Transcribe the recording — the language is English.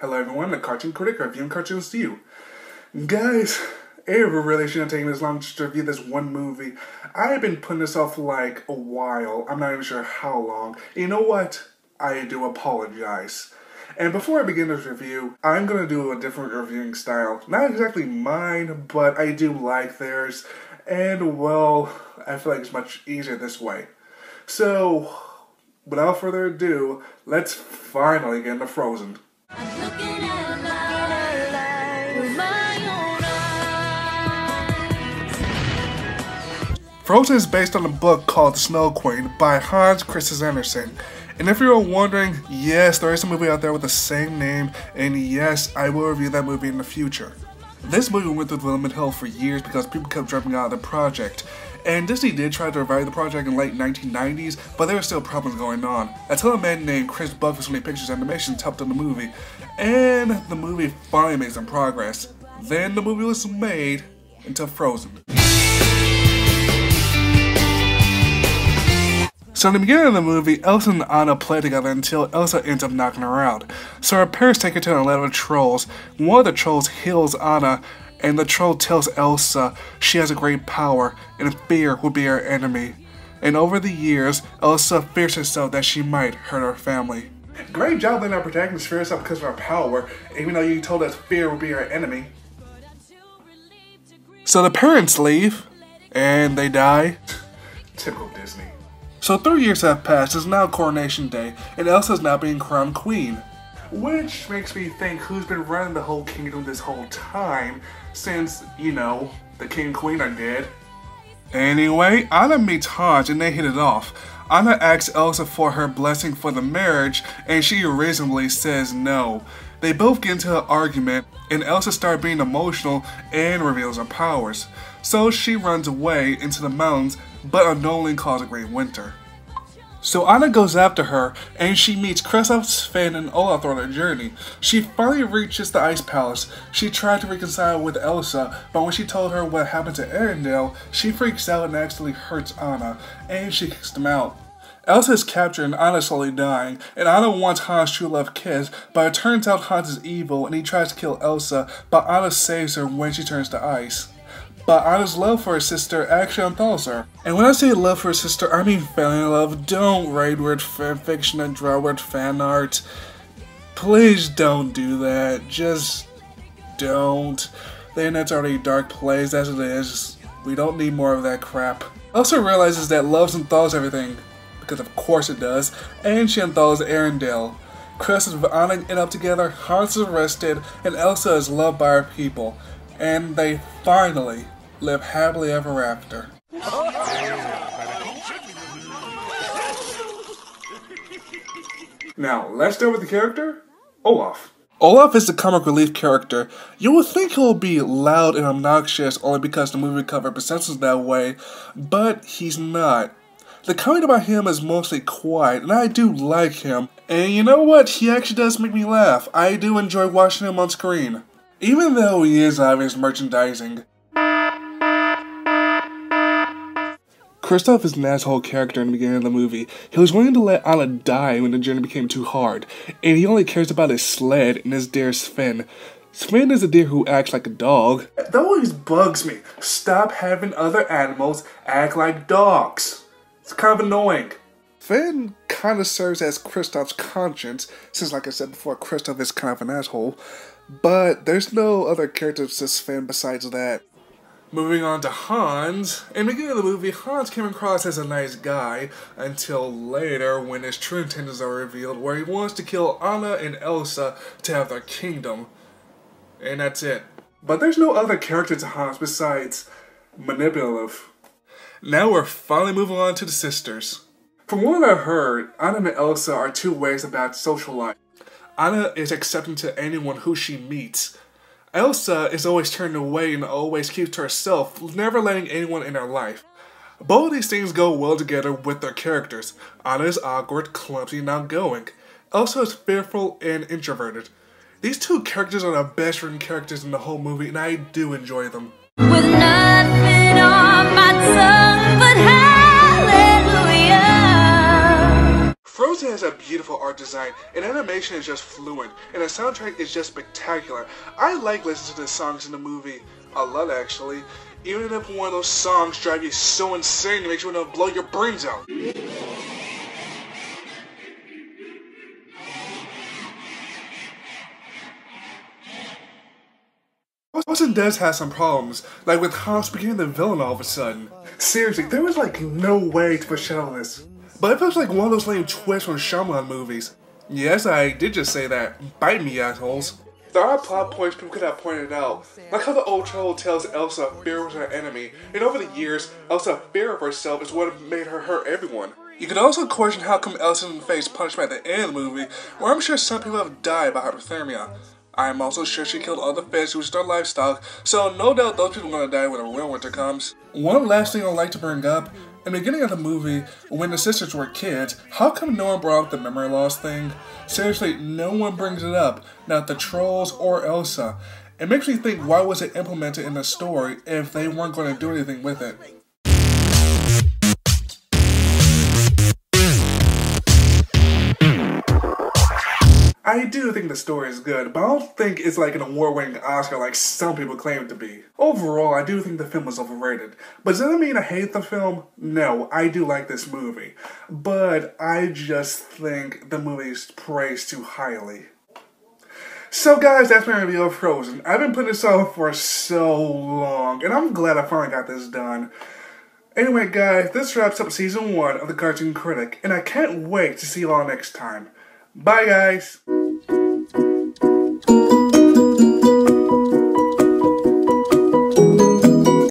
Hello everyone, the Cartoon Critic reviewing cartoons to you. Guys, it really shouldn't have taken this long to review this one movie. I've been putting this off for like a while. I'm not even sure how long. You know what? I do apologize. And before I begin this review, I'm going to do a different reviewing style. Not exactly mine, but I do like theirs. And well, I feel like it's much easier this way. So, without further ado, let's finally get into Frozen. I'm looking at life with my own eyes. Frozen is based on a book called The Snow Queen by Hans Christian Andersen. And if you're wondering, yes, there is a movie out there with the same name, and yes, I will review that movie in the future. This movie went through development hell for years because people kept dropping out of the project. And Disney did try to revive the project in the late 1990s, but there were still problems going on, until a man named Chris Buck with Sony Pictures Animations helped on the movie, and the movie finally made some progress. Then the movie was made into Frozen. So in the beginning of the movie, Elsa and Anna play together until Elsa ends up knocking her out. So her parents take her to an island of trolls. One of the trolls heals Anna, and the troll tells Elsa she has a great power, and fear will be her enemy. And over the years, Elsa fears herself that she might hurt her family. Great job letting our protagonist fear herself because of her power, even though you told us fear will be her enemy. So the parents leave, and they die. Typical Disney. So 3 years have passed, it's now Coronation Day, and Elsa's now being crowned queen. Which makes me think who's been running the whole kingdom this whole time, since, you know, the king and queen are dead. Anyway, Anna meets Hans and they hit it off. Anna asks Elsa for her blessing for the marriage, and she reasonably says no. They both get into an argument, and Elsa starts being emotional and reveals her powers. So she runs away into the mountains, but unknowingly causes a great winter. So Anna goes after her, and she meets Kristoff, Sven, and Olaf on their journey. She finally reaches the Ice Palace. She tried to reconcile with Elsa, but when she told her what happened to Arendelle, she freaks out and actually hurts Anna, and she kicks them out. Elsa is captured and Anna is slowly dying, and Anna wants Hans' true love kiss, but it turns out Hans is evil and he tries to kill Elsa, but Anna saves her when she turns to ice. But Anna's love for her sister actually unthaws her. And when I say love for her sister, I mean family love. Don't write word fanfiction and draw word fan art. Please don't do that. Just don't. The internet's already a dark place as it is. We don't need more of that crap. Elsa realizes that love unthaws everything, because of course it does, and she unthaws Arendelle. Chris and Anna end up together, Hans is arrested, and Elsa is loved by her people. And they finally live happily ever after. Now, let's start with the character, Olaf. Olaf is the comic relief character. You would think he'll be loud and obnoxious only because the movie cover presents us that way, but he's not. The comment about him is mostly quiet, and I do like him. And you know what? He actually does make me laugh. I do enjoy watching him on screen. Even though he is obvious merchandising. Kristoff is an asshole character in the beginning of the movie. He was willing to let Anna die when the journey became too hard, and he only cares about his sled and his deer Sven. Sven is a deer who acts like a dog. That always bugs me. Stop having other animals act like dogs. It's kind of annoying. Sven kind of serves as Kristoff's conscience, since like I said before, Kristoff is kind of an asshole. But there's no other characters to Sven besides that. Moving on to Hans. In the beginning of the movie, Hans came across as a nice guy, until later when his true intentions are revealed, where he wants to kill Anna and Elsa to have their kingdom. And that's it. But there's no other character to Hans besides manipulative. Now we're finally moving on to the sisters. From what I've heard, Anna and Elsa are two ways about social life. Anna is accepting to anyone who she meets. Elsa is always turned away and always keeps to herself, never letting anyone in her life. Both of these things go well together with their characters. Anna is awkward, clumsy, and outgoing. Elsa is fearful and introverted. These two characters are the best written characters in the whole movie, and I do enjoy them. With nothing on my tongue but hallelujah. Frozen has a beautiful art design, and animation is just fluent, and the soundtrack is just spectacular. I like listening to the songs in the movie a lot, actually. Even if one of those songs drive you so insane it makes you want to blow your brains out. Austin does have some problems, like with Hans becoming the villain all of a sudden. Seriously, there was like no way to foreshadow this. But it feels like one of those lame twists from Shyamalan movies. Yes, I did just say that. Bite me, assholes. There are plot points people could have pointed out, like how the old troll tells Elsa fear was her enemy, and over the years, Elsa's fear of herself is what made her hurt everyone. You could also question how come Elsa didn't face punishment at the end of the movie, where I'm sure some people have died by hypothermia. I am also sure she killed other fish, which is their livestock, so no doubt those people are gonna die when the real winter comes. One last thing I'd like to bring up, in the beginning of the movie, when the sisters were kids, how come no one brought up the memory loss thing? Seriously, no one brings it up, not the trolls or Elsa. It makes me think, why was it implemented in the story if they weren't going to do anything with it? I do think the story is good, but I don't think it's like an award-winning Oscar like some people claim it to be. Overall, I do think the film was overrated. But does that mean I hate the film? No, I do like this movie. But I just think the movie is praised too highly. So guys, that's my review of Frozen. I've been putting this off for so long, and I'm glad I finally got this done. Anyway guys, this wraps up season 1 of the Cartoon Critic, and I can't wait to see you all next time. Bye guys!